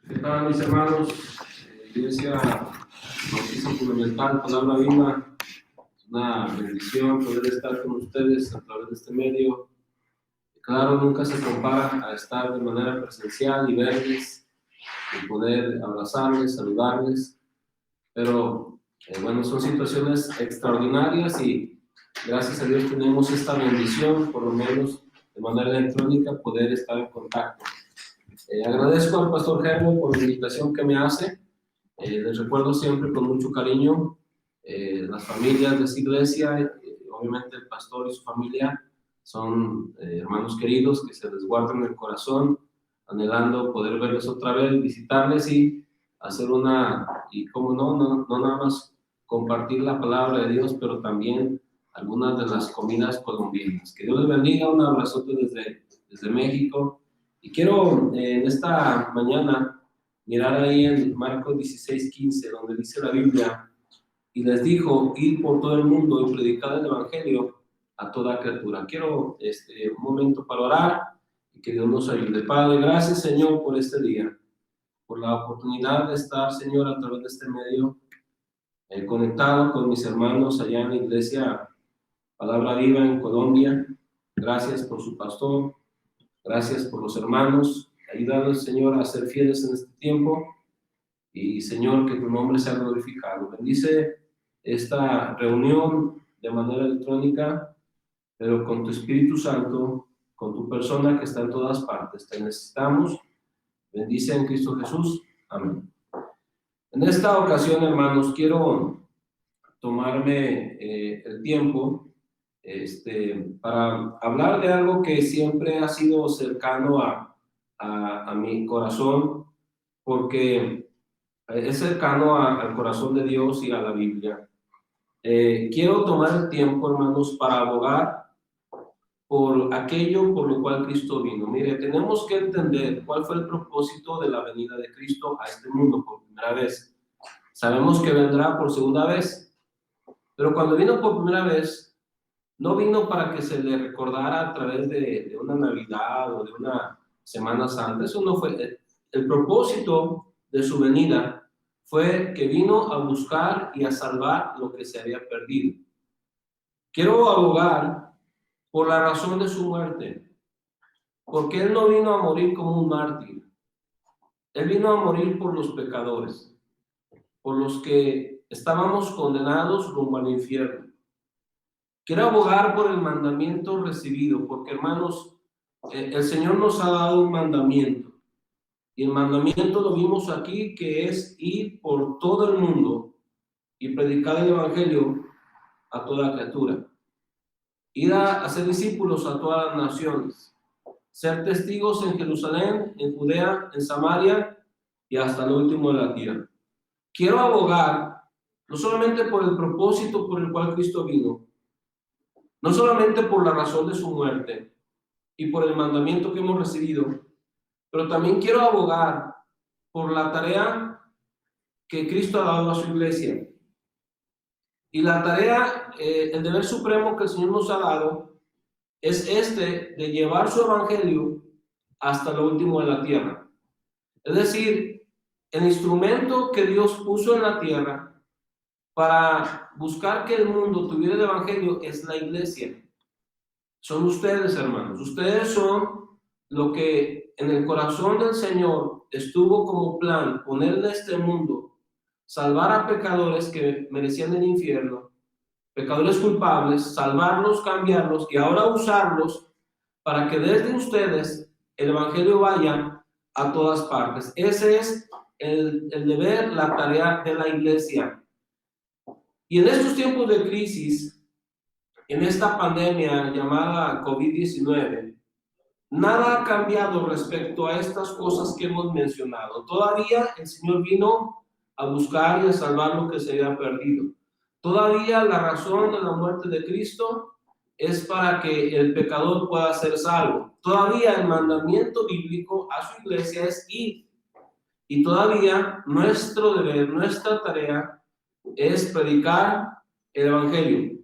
¿Qué tal, mis hermanos? Iglesia Bautista Fundamental, Palabra Viva. Es una bendición poder estar con ustedes a través de este medio. Claro, nunca se compara a estar de manera presencial y verles, y poder abrazarles, saludarles. Pero, bueno, son situaciones extraordinarias y gracias a Dios tenemos esta bendición, por lo menos de manera electrónica, poder estar en contacto. Agradezco al pastor Germán por la invitación que me hace. Les recuerdo siempre con mucho cariño las familias de esta iglesia, obviamente el pastor y su familia son hermanos queridos que se les guardan en el corazón, anhelando poder verles otra vez, visitarles y hacer y como no nada más compartir la palabra de Dios, pero también algunas de las comidas colombianas. Que Dios les bendiga, un abrazote desde México. Y quiero en esta mañana mirar ahí en Marcos 16:15, donde dice la Biblia, y les dijo, id por todo el mundo y predicad el evangelio a toda criatura. Quiero un momento para orar y que Dios nos ayude. Padre, gracias, Señor, por este día, por la oportunidad de estar, Señor, a través de este medio, conectado con mis hermanos allá en la iglesia Palabra Viva en Colombia. Gracias por su pastor. Gracias por los hermanos. Ayúdanos, Señor, a ser fieles en este tiempo. Y, Señor, que tu nombre sea glorificado. Bendice esta reunión de manera electrónica, pero con tu Espíritu Santo, con tu persona que está en todas partes. Te necesitamos. Bendice en Cristo Jesús. Amén. En esta ocasión, hermanos, quiero tomarme el tiempo para hablar de algo que siempre ha sido cercano a mi corazón, porque es cercano al corazón de Dios y a la Biblia. Quiero tomar el tiempo, hermanos, para abogar por aquello por lo cual Cristo vino. Mire, tenemos que entender cuál fue el propósito de la venida de Cristo a este mundo por primera vez. Sabemos que vendrá por segunda vez, pero cuando vino por primera vez, no vino para que se le recordara a través de una Navidad o de una Semana Santa. Eso no fue. El propósito de su venida fue que vino a buscar y a salvar lo que se había perdido. Quiero abogar por la razón de su muerte, porque Él no vino a morir como un mártir. Él vino a morir por los pecadores, por los que estábamos condenados rumbo al infierno. Quiero abogar por el mandamiento recibido, porque, hermanos, el Señor nos ha dado un mandamiento, y el mandamiento lo vimos aquí, que es ir por todo el mundo y predicar el evangelio a toda criatura. Ir a hacer discípulos a todas las naciones, ser testigos en Jerusalén, en Judea, en Samaria y hasta lo último de la tierra. Quiero abogar no solamente por el propósito por el cual Cristo vino, no solamente por la razón de su muerte y por el mandamiento que hemos recibido, pero también quiero abogar por la tarea que Cristo ha dado a su iglesia. Y la tarea, el deber supremo que el Señor nos ha dado, es de llevar su evangelio hasta lo último de la tierra. Es decir, el instrumento que Dios puso en la tierra para buscar que el mundo tuviera el evangelio es la iglesia. Son ustedes, hermanos. Ustedes son lo que en el corazón del Señor estuvo como plan, poner en este mundo, salvar a pecadores que merecían el infierno, pecadores culpables, salvarlos, cambiarlos y ahora usarlos para que desde ustedes el evangelio vaya a todas partes. Ese es el deber, la tarea de la iglesia. Y en estos tiempos de crisis, en esta pandemia llamada COVID-19, nada ha cambiado respecto a estas cosas que hemos mencionado. Todavía el Señor vino a buscar y a salvar lo que se había perdido. Todavía la razón de la muerte de Cristo es para que el pecador pueda ser salvo. Todavía el mandamiento bíblico a su iglesia es ir. Y todavía nuestro deber, nuestra tarea es predicar el evangelio.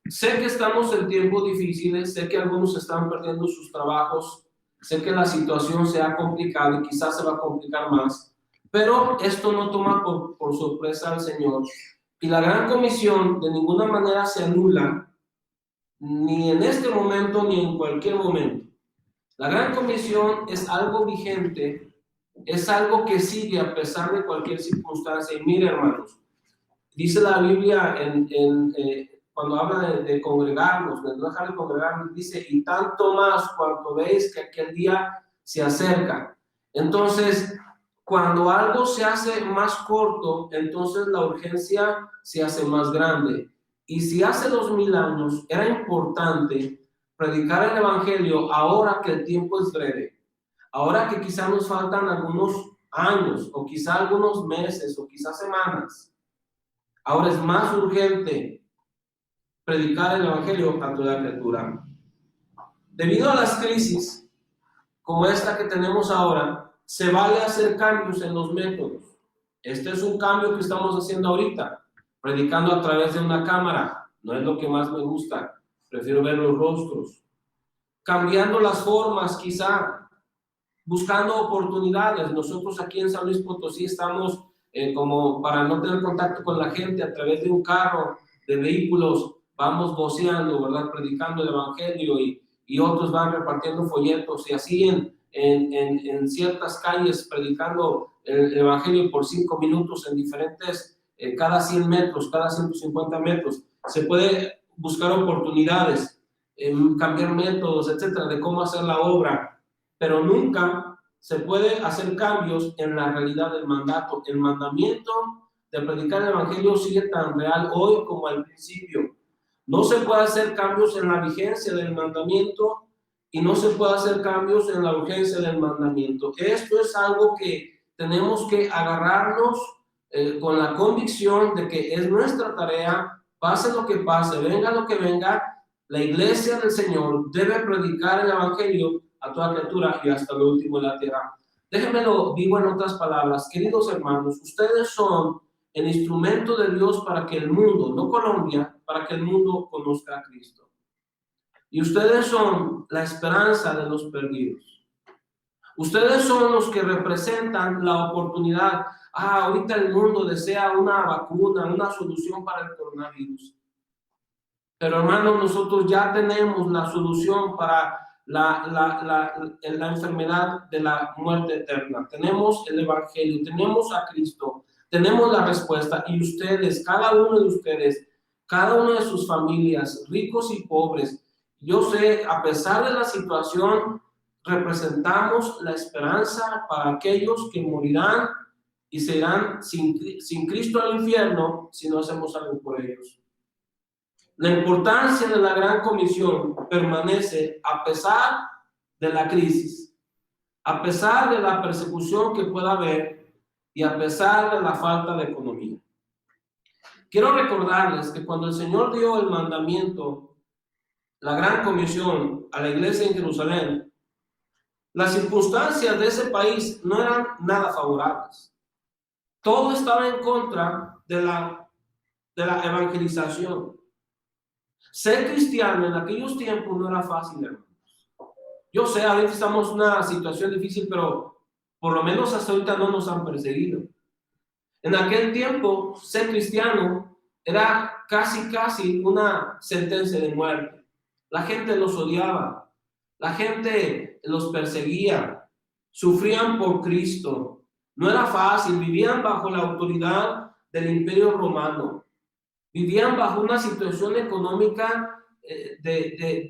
Sé que estamos en tiempos difíciles, sé que algunos están perdiendo sus trabajos, Sé que la situación se ha complicado y quizás se va a complicar más, pero esto no toma por sorpresa al Señor. Y la gran comisión de ninguna manera se anula, ni en este momento ni en cualquier momento. La gran comisión es algo vigente, es algo que sigue a pesar de cualquier circunstancia. Y mire, hermanos, dice la Biblia cuando habla de congregarnos, de no dejar de congregarnos, dice, y tanto más cuanto veis que aquel día se acerca. Entonces, cuando algo se hace más corto, entonces la urgencia se hace más grande. Y si hace 2000 años era importante predicar el Evangelio, ahora que el tiempo es breve, ahora que quizás nos faltan algunos años, o quizás algunos meses, o quizás semanas, ahora es más urgente predicar el Evangelio a toda criatura. Debido a las crisis como esta que tenemos ahora, se vale hacer cambios en los métodos. Este es un cambio que estamos haciendo ahorita, predicando a través de una cámara. No es lo que más me gusta, prefiero ver los rostros. Cambiando las formas, quizá, buscando oportunidades. Nosotros aquí en San Luis Potosí estamos como para no tener contacto con la gente a través de un carro, de vehículos, vamos voceando, ¿verdad? Predicando el Evangelio y otros van repartiendo folletos y así en ciertas calles predicando el Evangelio por 5 minutos en diferentes, cada 100 metros, cada 150 metros. Se puede buscar oportunidades, cambiar métodos, etcétera, de cómo hacer la obra, pero nunca se puede hacer cambios en la realidad del mandato. El mandamiento de predicar el Evangelio sigue tan real hoy como al principio. No se puede hacer cambios en la vigencia del mandamiento y no se puede hacer cambios en la urgencia del mandamiento. Esto es algo que tenemos que agarrarnos con la convicción de que es nuestra tarea, pase lo que pase, venga lo que venga, la iglesia del Señor debe predicar el Evangelio a toda criatura y hasta lo último de la tierra. Déjenme lo digo en otras palabras, queridos hermanos, ustedes son el instrumento de Dios para que el mundo, no Colombia, para que el mundo conozca a Cristo. Y ustedes son la esperanza de los perdidos. Ustedes son los que representan la oportunidad. Ahorita el mundo desea una vacuna, una solución para el coronavirus. Pero hermanos, nosotros ya tenemos la solución para la enfermedad de la muerte eterna. Tenemos el Evangelio, tenemos a Cristo, tenemos la respuesta. Y ustedes, cada uno de ustedes, cada una de sus familias, ricos y pobres, yo sé, a pesar de la situación, representamos la esperanza para aquellos que morirán y se irán sin Cristo al infierno si no hacemos algo por ellos. La importancia de la gran comisión permanece a pesar de la crisis, a pesar de la persecución que pueda haber y a pesar de la falta de economía. Quiero recordarles que cuando el Señor dio el mandamiento, la gran comisión a la iglesia en Jerusalén, las circunstancias de ese país no eran nada favorables. Todo estaba en contra de la evangelización. Ser cristiano en aquellos tiempos no era fácil, hermanos. Yo sé, ahorita estamos en una situación difícil, pero por lo menos hasta ahorita no nos han perseguido. En aquel tiempo, ser cristiano era casi una sentencia de muerte. La gente los odiaba, la gente los perseguía, sufrían por Cristo. No era fácil, vivían bajo la autoridad del Imperio Romano. Vivían bajo una situación económica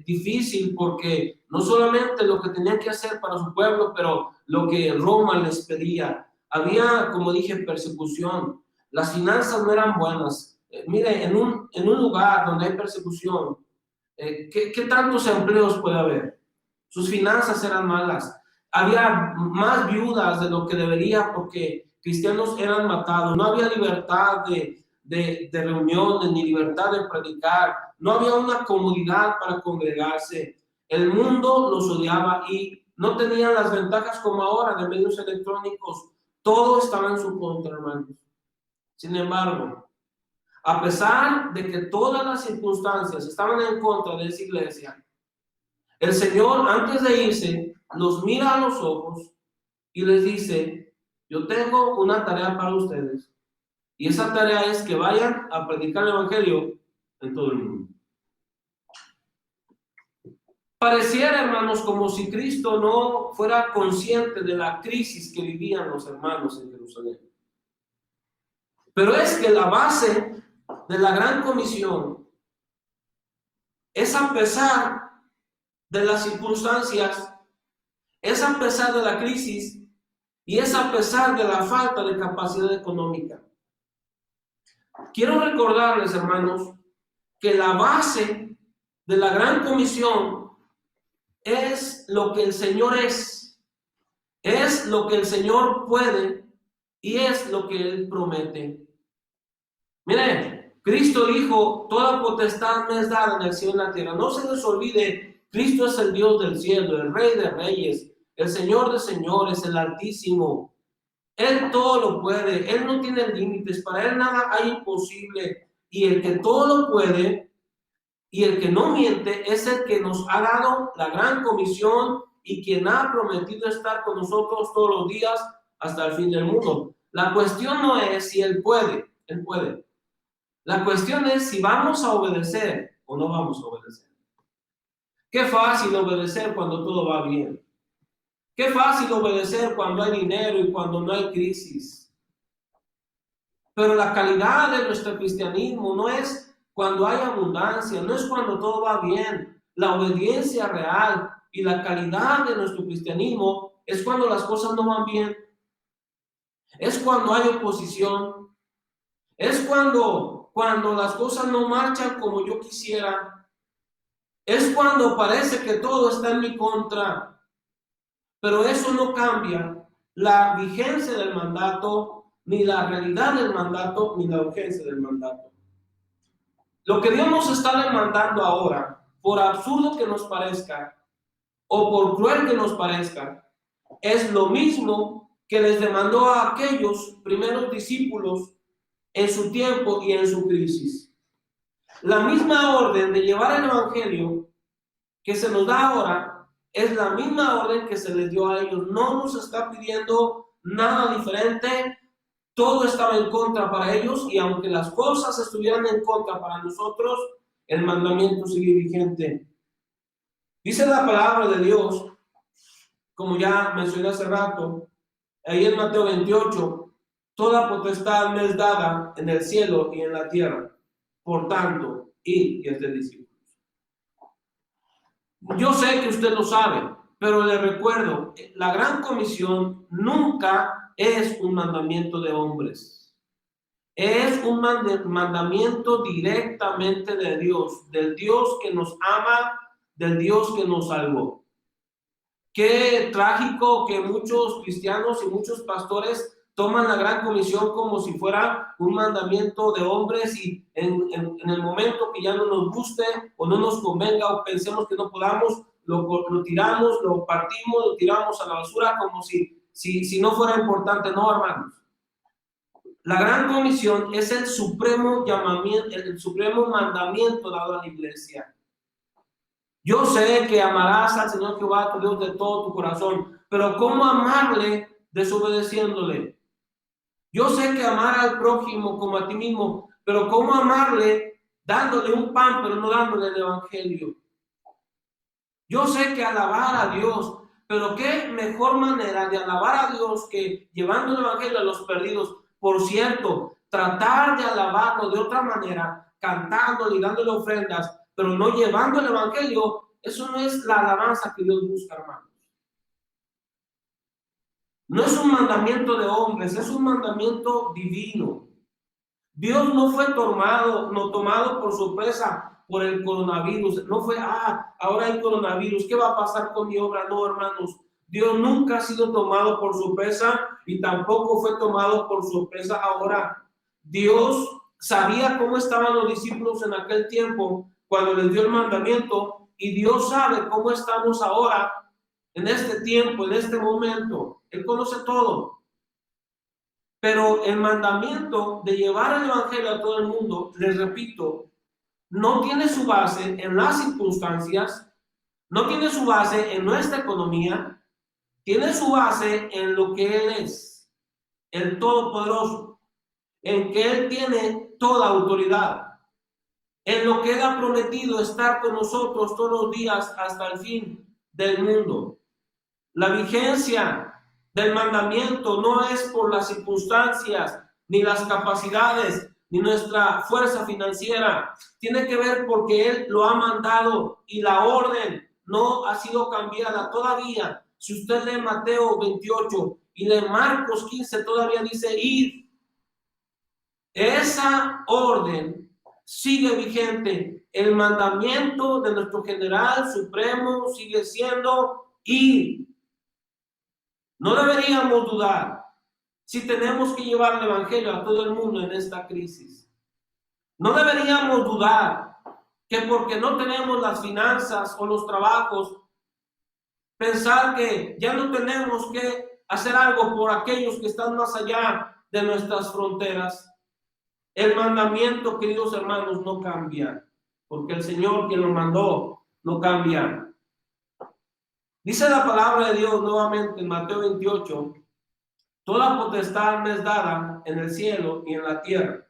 difícil porque no solamente lo que tenían que hacer para su pueblo, pero lo que Roma les pedía. Había, como dije, persecución. Las finanzas no eran buenas. Mire, en un lugar donde hay persecución, ¿qué tantos empleos puede haber? Sus finanzas eran malas. Había más viudas de lo que debería porque cristianos eran matados. No había libertad de reuniones, ni libertad de predicar, no había una comodidad para congregarse. El mundo los odiaba y no tenían las ventajas como ahora de medios electrónicos. Todo estaba en su contra, hermanos. Sin embargo, a pesar de que todas las circunstancias estaban en contra de esa iglesia, el Señor, antes de irse, los mira a los ojos y les dice: yo tengo una tarea para ustedes, y esa tarea es que vayan a predicar el evangelio en todo el mundo. Pareciera, hermanos, como si Cristo no fuera consciente de la crisis que vivían los hermanos en Jerusalén. Pero es que la base de la gran comisión es, a pesar de las circunstancias, es a pesar de la crisis y es a pesar de la falta de capacidad económica. Quiero recordarles, hermanos, que la base de la gran comisión es lo que el Señor es lo que el Señor puede y es lo que Él promete. Miren, Cristo dijo: toda potestad me es dada en el cielo y en la tierra. No se les olvide, Cristo es el Dios del cielo, el Rey de reyes, el Señor de señores, el Altísimo. Él todo lo puede, Él no tiene límites, para Él nada hay imposible. Y el que todo lo puede y el que no miente es el que nos ha dado la gran comisión y quien ha prometido estar con nosotros todos los días hasta el fin del mundo. La cuestión no es si Él puede, Él puede. La cuestión es si vamos a obedecer o no vamos a obedecer. Qué fácil obedecer cuando todo va bien. Qué fácil obedecer cuando hay dinero y cuando no hay crisis. Pero la calidad de nuestro cristianismo no es cuando hay abundancia, no es cuando todo va bien. La obediencia real y la calidad de nuestro cristianismo es cuando las cosas no van bien. Es cuando hay oposición. Es cuando las cosas no marchan como yo quisiera. Es cuando parece que todo está en mi contra. Pero eso no cambia la vigencia del mandato, ni la realidad del mandato, ni la urgencia del mandato. Lo que Dios nos está demandando ahora, por absurdo que nos parezca, o por cruel que nos parezca, es lo mismo que les demandó a aquellos primeros discípulos en su tiempo y en su crisis. La misma orden de llevar el evangelio que se nos da ahora es la misma orden que se les dio a ellos. No nos está pidiendo nada diferente. Todo estaba en contra para ellos, y aunque las cosas estuvieran en contra para nosotros, el mandamiento sigue vigente. Dice la palabra de Dios, como ya mencioné hace rato, ahí en Mateo 28, toda potestad me es dada en el cielo y en la tierra. Por tanto, id y haced discípulos. Yo sé que usted lo sabe, pero le recuerdo, la gran comisión nunca es un mandamiento de hombres. Es un mandamiento directamente de Dios, del Dios que nos ama, del Dios que nos salvó. Qué trágico que muchos cristianos y muchos pastores toman la gran comisión como si fuera un mandamiento de hombres, y en el momento que ya no nos guste o no nos convenga o pensemos que no podamos, lo tiramos, lo partimos, lo tiramos a la basura como si no fuera importante. No, hermanos. La gran comisión es el supremo llamamiento, el supremo mandamiento dado a la iglesia. Yo sé que amarás al Señor Jehová tu Dios de todo tu corazón, pero ¿cómo amarle desobedeciéndole? Yo sé que amar al prójimo como a ti mismo, pero ¿cómo amarle dándole un pan, pero no dándole el evangelio? Yo sé que alabar a Dios, pero qué mejor manera de alabar a Dios que llevando el evangelio a los perdidos. Por cierto, tratar de alabarlo de otra manera, cantándole y dándole ofrendas, pero no llevando el evangelio, eso no es la alabanza que Dios busca, hermanos. No es un mandamiento de hombres, es un mandamiento divino. Dios no fue tomado por sorpresa por el coronavirus. No fue, ahora hay coronavirus, ¿qué va a pasar con mi obra? No, hermanos. Dios nunca ha sido tomado por sorpresa y tampoco fue tomado por sorpresa ahora. Dios sabía cómo estaban los discípulos en aquel tiempo cuando les dio el mandamiento, y Dios sabe cómo estamos ahora en este tiempo, en este momento. Él conoce todo. Pero el mandamiento de llevar el evangelio a todo el mundo, les repito, no tiene su base en las circunstancias, No tiene su base en nuestra economía, tiene su base en lo que Él es, el Todopoderoso, en que Él tiene toda autoridad, en lo que Él ha prometido estar con nosotros todos los días hasta el fin del mundo. La vigencia del mandamiento no es por las circunstancias, ni las capacidades, ni nuestra fuerza financiera. Tiene que ver porque Él lo ha mandado y la orden no ha sido cambiada todavía. Si usted lee Mateo 28 y lee Marcos 15, todavía dice ir. Esa orden sigue vigente. El mandamiento de nuestro general supremo sigue siendo ir. No deberíamos dudar si tenemos que llevar el evangelio a todo el mundo en esta crisis. No deberíamos dudar que porque no tenemos las finanzas o los trabajos, pensar que ya no tenemos que hacer algo por aquellos que están más allá de nuestras fronteras. El mandamiento, queridos hermanos, no cambia, porque el Señor quien lo mandó no cambia. Dice la palabra de Dios nuevamente en Mateo 28, toda potestad me es dada en el cielo y en la tierra.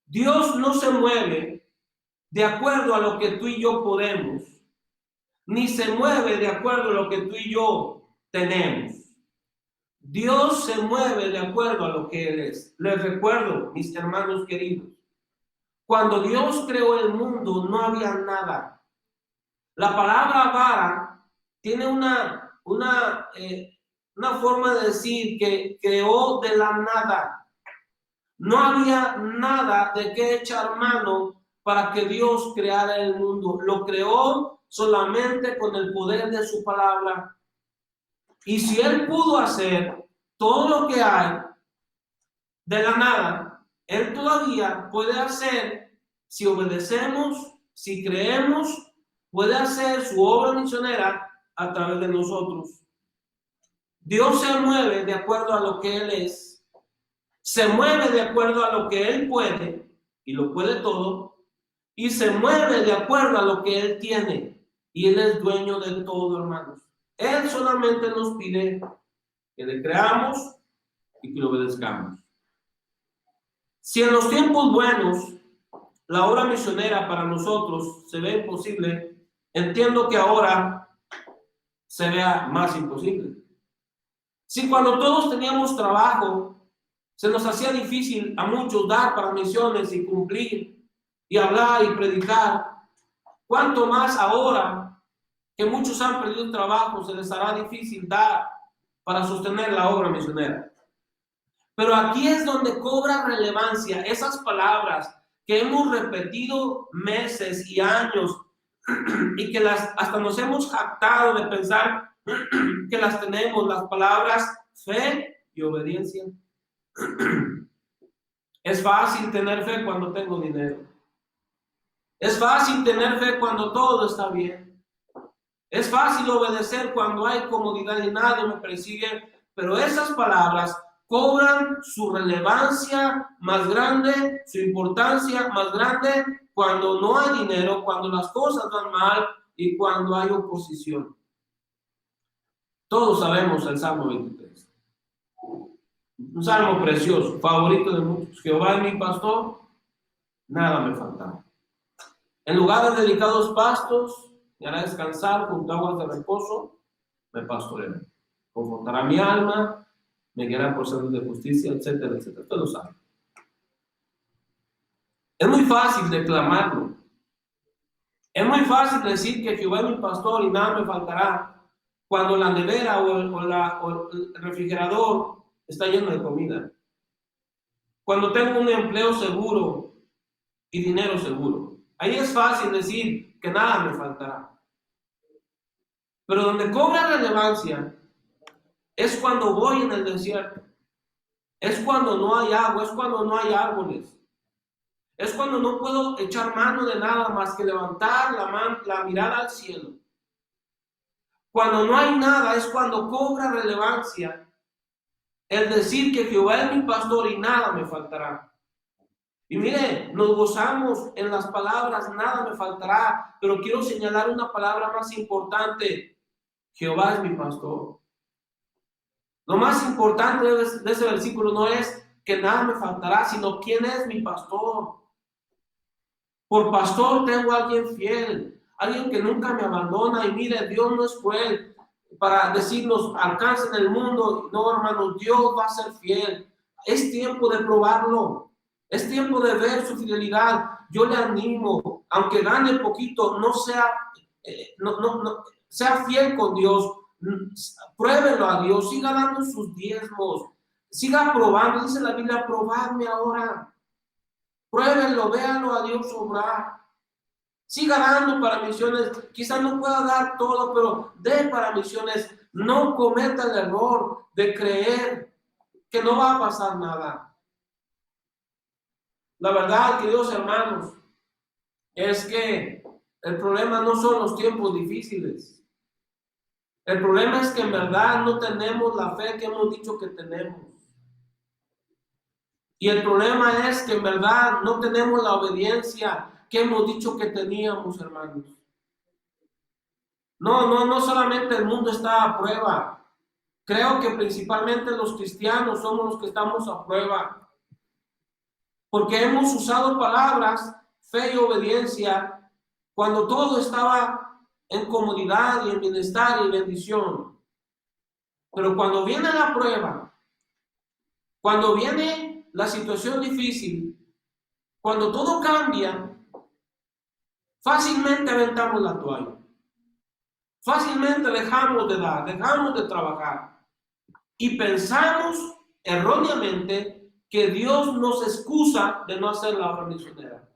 Dios no se mueve de acuerdo a lo que tú y yo podemos, ni se mueve de acuerdo a lo que tú y yo tenemos. Dios se mueve de acuerdo a lo que Él es. Les recuerdo, mis hermanos queridos, cuando Dios creó el mundo no había nada. La palabra vara tiene una forma de decir que creó de la nada. No había nada de qué echar mano para que Dios creara el mundo. Lo creó solamente con el poder de su palabra. Y si Él pudo hacer todo lo que hay de la nada, Él todavía puede hacer, si obedecemos, si creemos, puede hacer su obra misionera a través de nosotros. Dios se mueve de acuerdo a lo que Él es, se mueve de acuerdo a lo que Él puede, y lo puede todo, y se mueve de acuerdo a lo que Él tiene, y Él es dueño de todo, hermanos. Él solamente nos pide que le creamos y que lo obedezcamos. Si en los tiempos buenos la obra misionera para nosotros se ve imposible, entiendo que ahora se vea más imposible. Si cuando todos teníamos trabajo, se nos hacía difícil a muchos dar para misiones y cumplir y hablar y predicar, ¿cuánto más ahora que muchos han perdido el trabajo se les hará difícil dar para sostener la obra misionera? Pero aquí es donde cobra relevancia esas palabras que hemos repetido meses y años y que hasta nos hemos jactado de pensar que las tenemos, las palabras fe y obediencia. Es fácil tener fe cuando tengo dinero. Es fácil tener fe cuando todo está bien. Es fácil obedecer cuando hay comodidad y nadie me persigue, pero esas palabras cobran su relevancia más grande, su importancia más grande cuando no hay dinero, cuando las cosas van mal y cuando hay oposición. Todos sabemos el Salmo 23. Un salmo precioso, favorito de muchos. Jehová es mi pastor, nada me faltará. En lugares de delicados pastos, me hará descansar junto a aguas de reposo, me pastoreará. Confortará mi alma, me guiará por sendas de justicia, etcétera, etcétera. Todos lo saben. Es muy fácil declamarlo. Es muy fácil decir que Jehová es mi pastor y nada me faltará cuando la nevera o el refrigerador está lleno de comida. Cuando tengo un empleo seguro y dinero seguro. Ahí es fácil decir que nada me faltará. Pero donde cobra relevancia es cuando voy en el desierto. Es cuando no hay agua, es cuando no hay árboles. Es cuando no puedo echar mano de nada más que levantar la mirada al cielo. Cuando no hay nada es cuando cobra relevancia el decir que Jehová es mi pastor y nada me faltará. Y mire, nos gozamos en las palabras, nada me faltará, pero quiero señalar una palabra más importante. Jehová es mi pastor. Lo más importante de ese versículo no es que nada me faltará, sino quién es mi pastor. Por pastor tengo a alguien fiel, alguien que nunca me abandona. Y mire, Dios no es cruel para decirnos alcancen el mundo. No, hermanos, Dios va a ser fiel. Es tiempo de probarlo. Es tiempo de ver su fidelidad. Yo le animo, aunque gane poquito, sea fiel con Dios. Pruébelo a Dios, siga dando sus diezmos, siga probando. Dice la Biblia, probadme ahora. Pruébenlo, véanlo a Dios obrar. Siga dando para misiones. Quizás no pueda dar todo, pero dé para misiones. No cometa el error de creer que no va a pasar nada. La verdad, queridos hermanos, es que el problema no son los tiempos difíciles. El problema es que en verdad no tenemos la fe que hemos dicho que tenemos. Y el problema es que en verdad no tenemos la obediencia que hemos dicho que teníamos, hermanos. No solamente el mundo está a prueba. Creo que principalmente los cristianos somos los que estamos a prueba. Porque hemos usado palabras, fe y obediencia, cuando todo estaba en comodidad y en bienestar y bendición. Pero cuando viene la prueba, cuando viene la situación difícil, cuando todo cambia, fácilmente aventamos la toalla. Fácilmente dejamos de dar, dejamos de trabajar. Y pensamos erróneamente que Dios nos excusa de no hacer la obra misionera.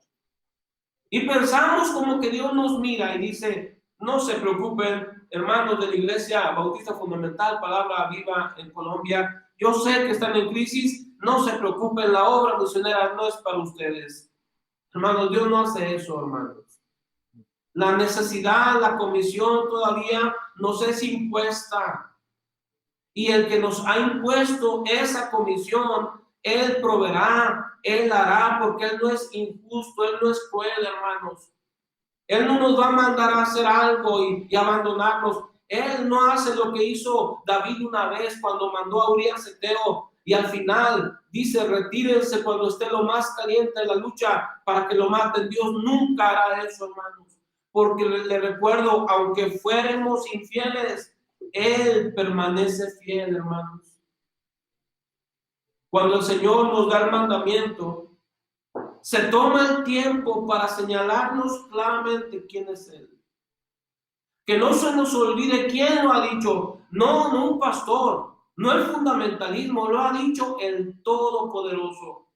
Y pensamos como que Dios nos mira y dice, no se preocupen, hermanos de la Iglesia Bautista Fundamental, Palabra Viva en Colombia, yo sé que están en crisis, no se preocupen, la obra misionera no es para ustedes. Hermanos, Dios no hace eso, hermanos. La necesidad, la comisión todavía nos es impuesta. Y el que nos ha impuesto esa comisión, Él proveerá, Él hará, porque Él no es injusto, Él no es cruel, hermanos. Él no nos va a mandar a hacer algo y abandonarnos. Él no hace lo que hizo David una vez cuando mandó a Urías Eteo y al final dice, retírense cuando esté lo más caliente de la lucha para que lo maten. Dios nunca hará eso, hermanos. Porque le recuerdo, aunque fuéramos infieles, Él permanece fiel, hermanos. Cuando el Señor nos da el mandamiento, se toma el tiempo para señalarnos claramente quién es Él. Que no se nos olvide quién lo ha dicho. No un pastor, no el fundamentalismo, lo ha dicho el Todopoderoso.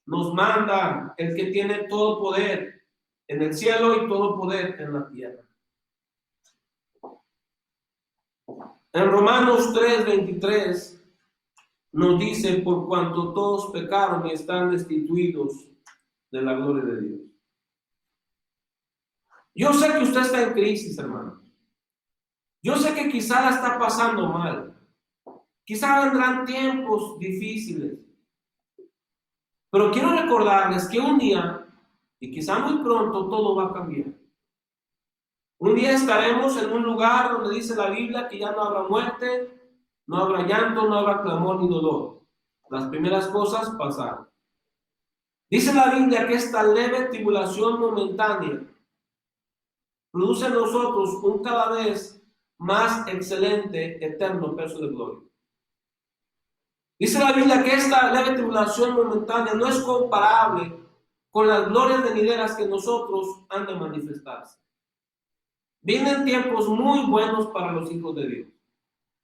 Nos manda el que tiene todo poder en el cielo y todo poder en la tierra. En Romanos 3:23 nos dice, por cuanto todos pecaron y están destituidos de la gloria de Dios. Yo sé que usted está en crisis, hermano. Yo sé que quizá la está pasando mal. Quizá vendrán tiempos difíciles. Pero quiero recordarles que un día, y quizá muy pronto, todo va a cambiar. Un día estaremos en un lugar donde dice la Biblia que ya no habrá muerte, no habrá llanto, no habrá clamor ni dolor. Las primeras cosas pasaron. Dice la Biblia que esta leve tribulación momentánea produce en nosotros un cada vez más excelente, eterno peso de gloria. Dice la Biblia que esta leve tribulación momentánea no es comparable con las glorias venideras que nosotros han de manifestarse. Vienen tiempos muy buenos para los hijos de Dios.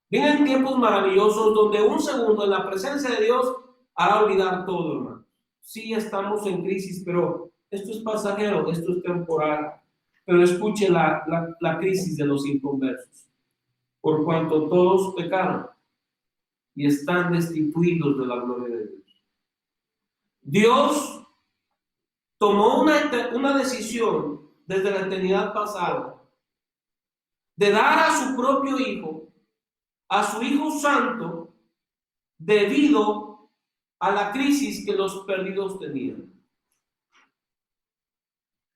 Vienen tiempos maravillosos donde un segundo en la presencia de Dios hará olvidar todo, hermano. Sí, estamos en crisis, pero esto es pasajero, esto es temporal. Pero escuche la crisis de los inconversos. Por cuanto todos pecaron y están destituidos de la gloria de Dios. Dios tomó una decisión desde la eternidad pasada de dar a su propio Hijo, a su Hijo Santo, debido a la crisis que los perdidos tenían.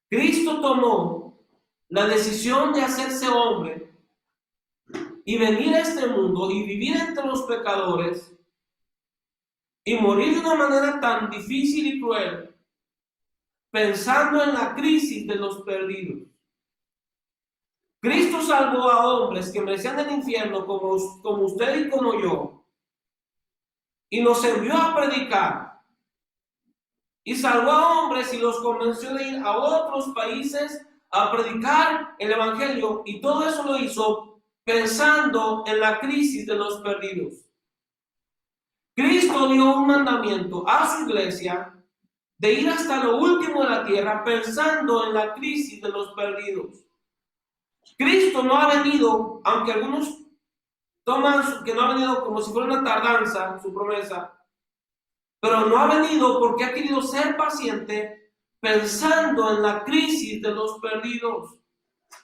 Cristo tomó la decisión de hacerse hombre y venir a este mundo y vivir entre los pecadores y morir de una manera tan difícil y cruel, pensando en la crisis de los perdidos. Cristo salvó a hombres que merecían el infierno como usted y como yo, y nos envió a predicar. Y salvó a hombres y los convenció de ir a otros países a predicar el evangelio, y todo eso lo hizo pensando en la crisis de los perdidos. Cristo dio un mandamiento a su iglesia de ir hasta lo último de la tierra pensando en la crisis de los perdidos. Cristo no ha venido, aunque algunos toman que no ha venido como si fuera una tardanza, su promesa, pero no ha venido porque ha querido ser paciente pensando en la crisis de los perdidos.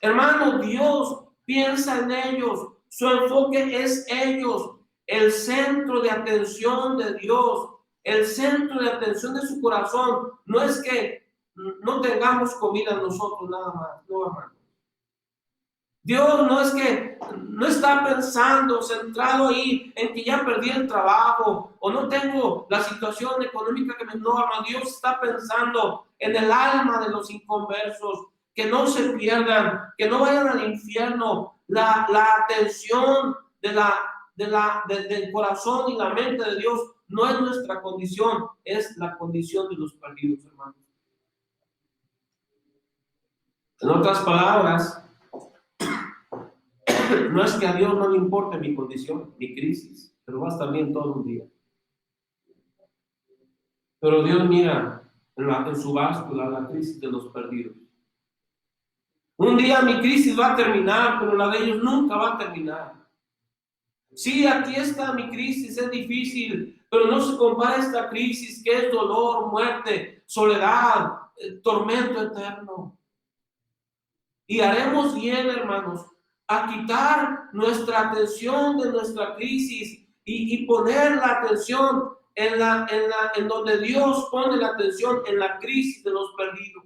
Hermano, Dios piensa en ellos, su enfoque es ellos, el centro de atención de Dios, el centro de atención de su corazón. No es que no tengamos comida nosotros nada más, no, hermano. Dios no está pensando, centrado ahí en que ya perdí el trabajo o no tengo la situación económica que me norma. Dios está pensando en el alma de los inconversos, que no se pierdan, que no vayan al infierno. La atención del corazón y la mente de Dios no es nuestra condición, es la condición de los perdidos, hermanos. En otras palabras, no es que a Dios no le importe mi condición, mi crisis, pero va a estar bien todo un día. Pero Dios mira en su báscula la crisis de los perdidos. Un día mi crisis va a terminar, pero la de ellos nunca va a terminar. Sí, aquí está mi crisis, es difícil, pero no se compara a esta crisis que es dolor, muerte, soledad, tormento eterno. Y haremos bien, hermanos, a quitar nuestra atención de nuestra crisis y poner la atención en donde Dios pone la atención, en la crisis de los perdidos.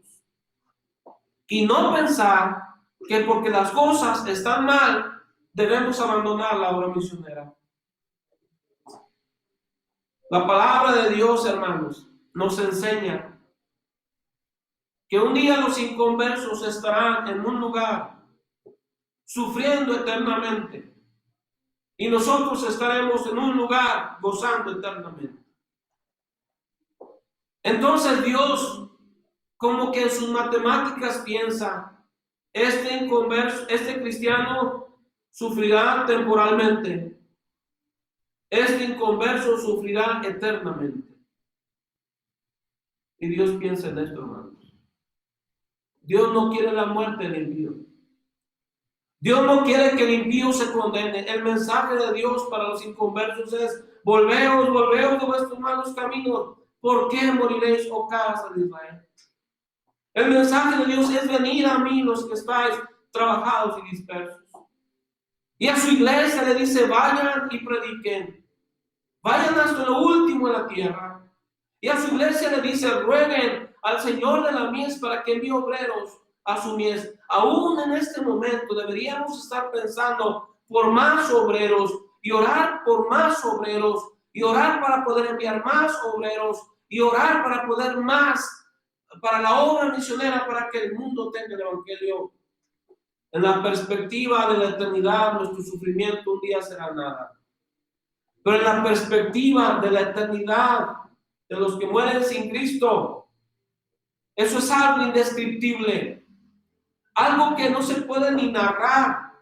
Y no pensar que porque las cosas están mal, debemos abandonar la obra misionera. La palabra de Dios, hermanos, nos enseña que un día los inconversos estarán en un lugar sufriendo eternamente, y nosotros estaremos en un lugar gozando eternamente. Entonces Dios, como que en sus matemáticas piensa, este inconverso, este cristiano sufrirá temporalmente, este inconverso sufrirá eternamente. Y Dios piensa en esto, hermanos. Dios no quiere la muerte del impío. Dios no quiere que el impío se condene. El mensaje de Dios para los inconversos es: volveos de vuestros malos caminos. ¿Por qué moriréis, oh casa de Israel? El mensaje de Dios es: venid a mí los que estáis trabajados y dispersos. Y a su iglesia le dice: vayan y prediquen. Vayan hasta lo último de la tierra. Y a su iglesia le dice: rueguen al Señor de la mies para que envíe obreros a su mies. Aún en este momento deberíamos estar pensando por más obreros y orar por más obreros y orar para poder enviar más obreros y orar para poder más para la obra misionera, para que el mundo tenga el evangelio. En la perspectiva de la eternidad, nuestro sufrimiento un día será nada. Pero en la perspectiva de la eternidad de los que mueren sin Cristo, eso es algo indescriptible, algo que no se puede ni narrar,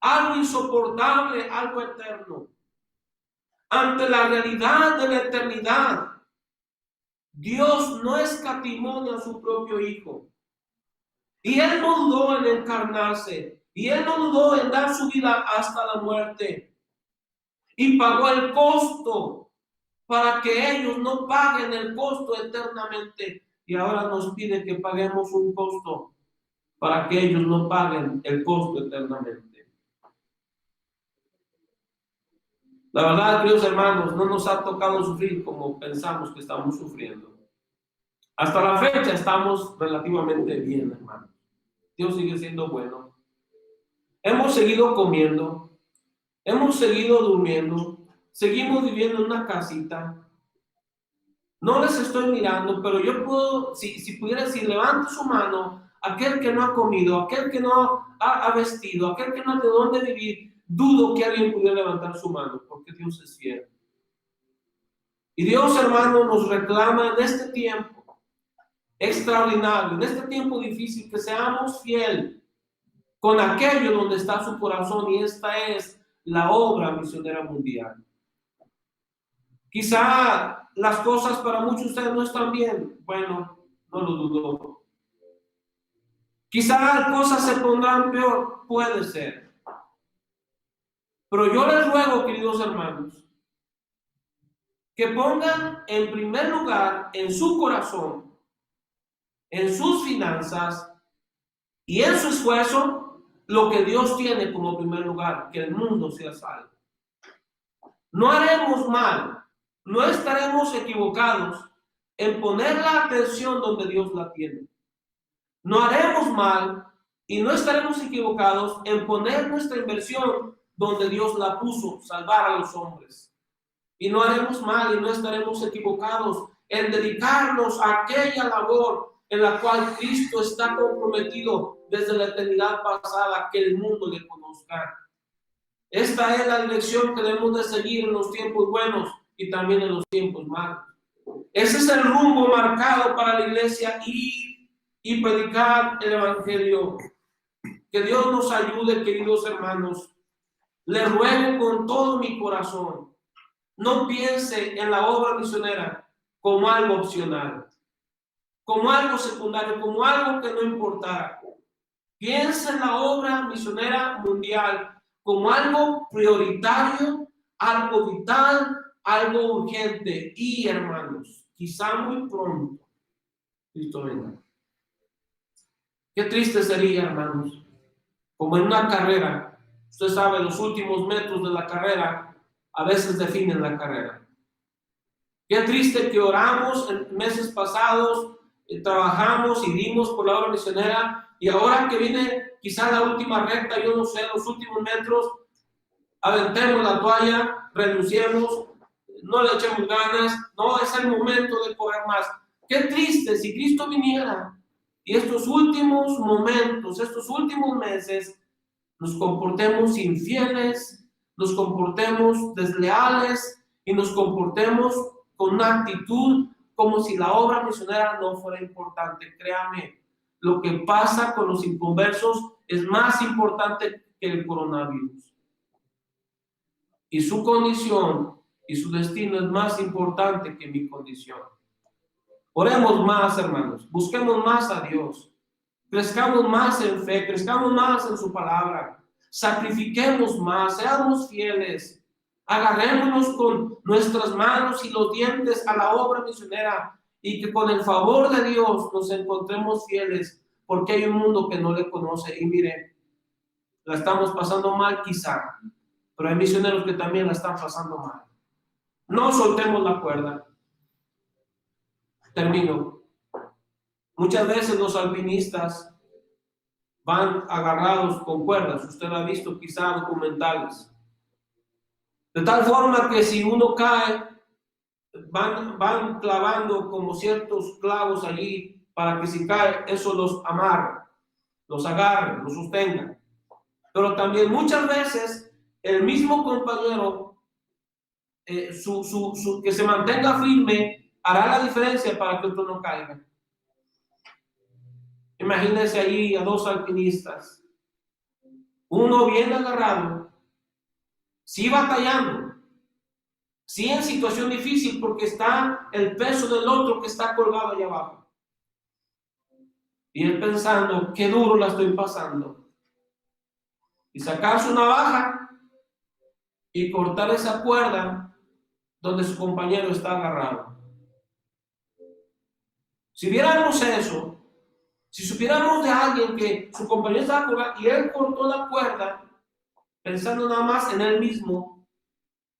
algo insoportable, algo eterno. Ante la realidad de la eternidad, Dios no escatimó a su propio Hijo. Y Él no dudó en encarnarse, y Él no dudó en dar su vida hasta la muerte. Y pagó el costo para que ellos no paguen el costo eternamente. Y ahora nos pide que paguemos un costo para que ellos no paguen el costo eternamente. La verdad, queridos hermanos, no nos ha tocado sufrir como pensamos que estamos sufriendo. Hasta la fecha estamos relativamente bien, hermanos. Dios sigue siendo bueno. Hemos seguido comiendo, hemos seguido durmiendo, seguimos viviendo en una casita. No les estoy mirando, pero yo puedo, si pudiera decir, levante su mano, aquel que no ha comido, aquel que no ha vestido, aquel que no tiene dónde vivir, dudo que alguien pudiera levantar su mano, porque Dios es fiel. Y Dios, hermano, nos reclama en este tiempo extraordinario, en este tiempo difícil, que seamos fieles con aquello donde está su corazón, y esta es la obra misionera mundial. Quizá las cosas para muchos de ustedes no están bien. Bueno, no lo dudo. Quizá las cosas se pondrán peor. Puede ser. Pero yo les ruego, queridos hermanos, que pongan en primer lugar en su corazón, en sus finanzas y en su esfuerzo lo que Dios tiene como primer lugar, que el mundo sea salvo. No haremos mal, no estaremos equivocados en poner la atención donde Dios la tiene. No haremos mal y no estaremos equivocados en poner nuestra inversión donde Dios la puso, salvar a los hombres. Y no haremos mal y no estaremos equivocados en dedicarnos a aquella labor en la cual Cristo está comprometido desde la eternidad pasada, que el mundo le conozca. Esta es la dirección que debemos de seguir en los tiempos buenos y también en los tiempos malos. Ese es el rumbo marcado para la iglesia, y predicar el evangelio. Que Dios nos ayude, queridos hermanos. Le ruego con todo mi corazón, no piense en la obra misionera como algo opcional, como algo secundario, como algo que no importara. Piense en la obra misionera mundial como algo prioritario, algo vital, algo urgente. Y hermanos, quizá muy pronto Cristo venga. Qué triste sería, hermanos, como en una carrera. Usted sabe, los últimos metros de la carrera a veces definen la carrera. Qué triste que oramos en meses pasados, trabajamos y dimos por la obra misionera, y ahora que viene quizá la última recta, yo no sé, los últimos metros, aventemos la toalla, renunciemos, no le echemos ganas, no es el momento de correr más. Qué triste si Cristo viniera y estos últimos momentos, estos últimos meses, nos comportemos infieles, nos comportemos desleales y nos comportemos con una actitud como si la obra misionera no fuera importante. Créame, lo que pasa con los inconversos es más importante que el coronavirus. Y su condición y su destino es más importante que mi condición. Oremos más, hermanos, busquemos más a Dios, crezcamos más en fe, crezcamos más en su palabra, sacrifiquemos más, seamos fieles, agarrémonos con nuestras manos y los dientes a la obra misionera, y que con el favor de Dios nos encontremos fieles, porque hay un mundo que no le conoce. Y miren, la estamos pasando mal quizá, pero hay misioneros que también la están pasando mal. No soltemos la cuerda. Termino. Muchas veces los alpinistas van agarrados con cuerdas. Usted ha visto quizá documentales. De tal forma que si uno cae, van clavando como ciertos clavos allí para que si cae, eso los amarre, los agarre, los sostenga. Pero también muchas veces el mismo compañero, que se mantenga firme, hará la diferencia para que otro no caiga. Imagínense ahí a dos alpinistas, uno bien agarrado, sí batallando, sí en situación difícil porque está el peso del otro que está colgado allá abajo. Y él pensando, qué duro la estoy pasando. Y sacar su navaja y cortar esa cuerda donde su compañero está agarrado. Si viéramos eso, si supiéramos de alguien que su compañero estaba colgado y él cortó la cuerda pensando nada más en él mismo,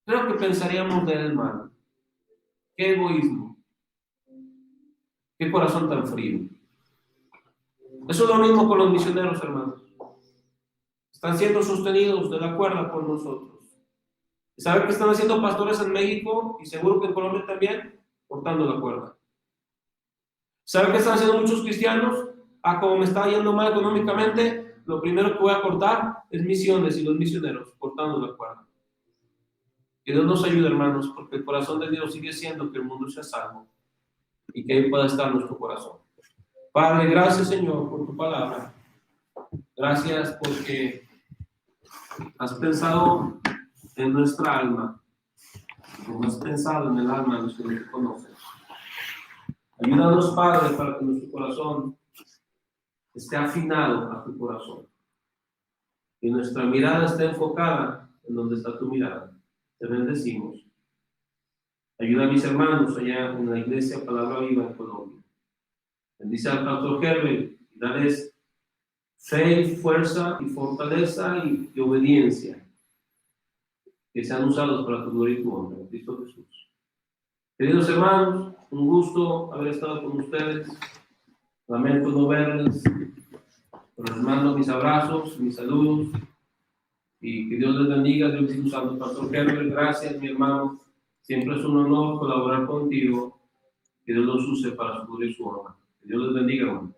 creo que pensaríamos de él mal. Qué egoísmo, qué corazón tan frío. Eso es lo mismo con los misioneros, hermanos. Están siendo sostenidos de la cuerda por nosotros. ¿Saben que están haciendo pastores en México y seguro que en Colombia también? Cortando la cuerda. ¿Saben que están haciendo muchos cristianos? Como me está yendo mal económicamente, lo primero que voy a cortar es misiones y los misioneros, cortando la cuerda. Que Dios nos ayude, hermanos, porque el corazón de Dios sigue siendo que el mundo sea salvo y que ahí pueda estar nuestro corazón. Padre, gracias, Señor, por tu palabra. Gracias porque has pensado en nuestra alma, como has pensado en el alma de los que te conocen. Ayúdanos, Padre, para que nuestro corazón esté afinado a tu corazón y nuestra mirada esté enfocada en donde está tu mirada. Te bendecimos. Ayuda a mis hermanos allá en la iglesia Palabra Viva en Colombia. Bendice al pastor Herbert y dales fe, fuerza y fortaleza y obediencia que sean usados para tu gloria y tu honra. En Cristo Jesús. Queridos hermanos, un gusto haber estado con ustedes. Lamento no verles, pero les mando mis abrazos, mis saludos y que Dios les bendiga. Dios les usando. Pastor Herbert, gracias, mi hermano. Siempre es un honor colaborar contigo. Que Dios los use para su gloria y su honra. Que Dios les bendiga, hermano.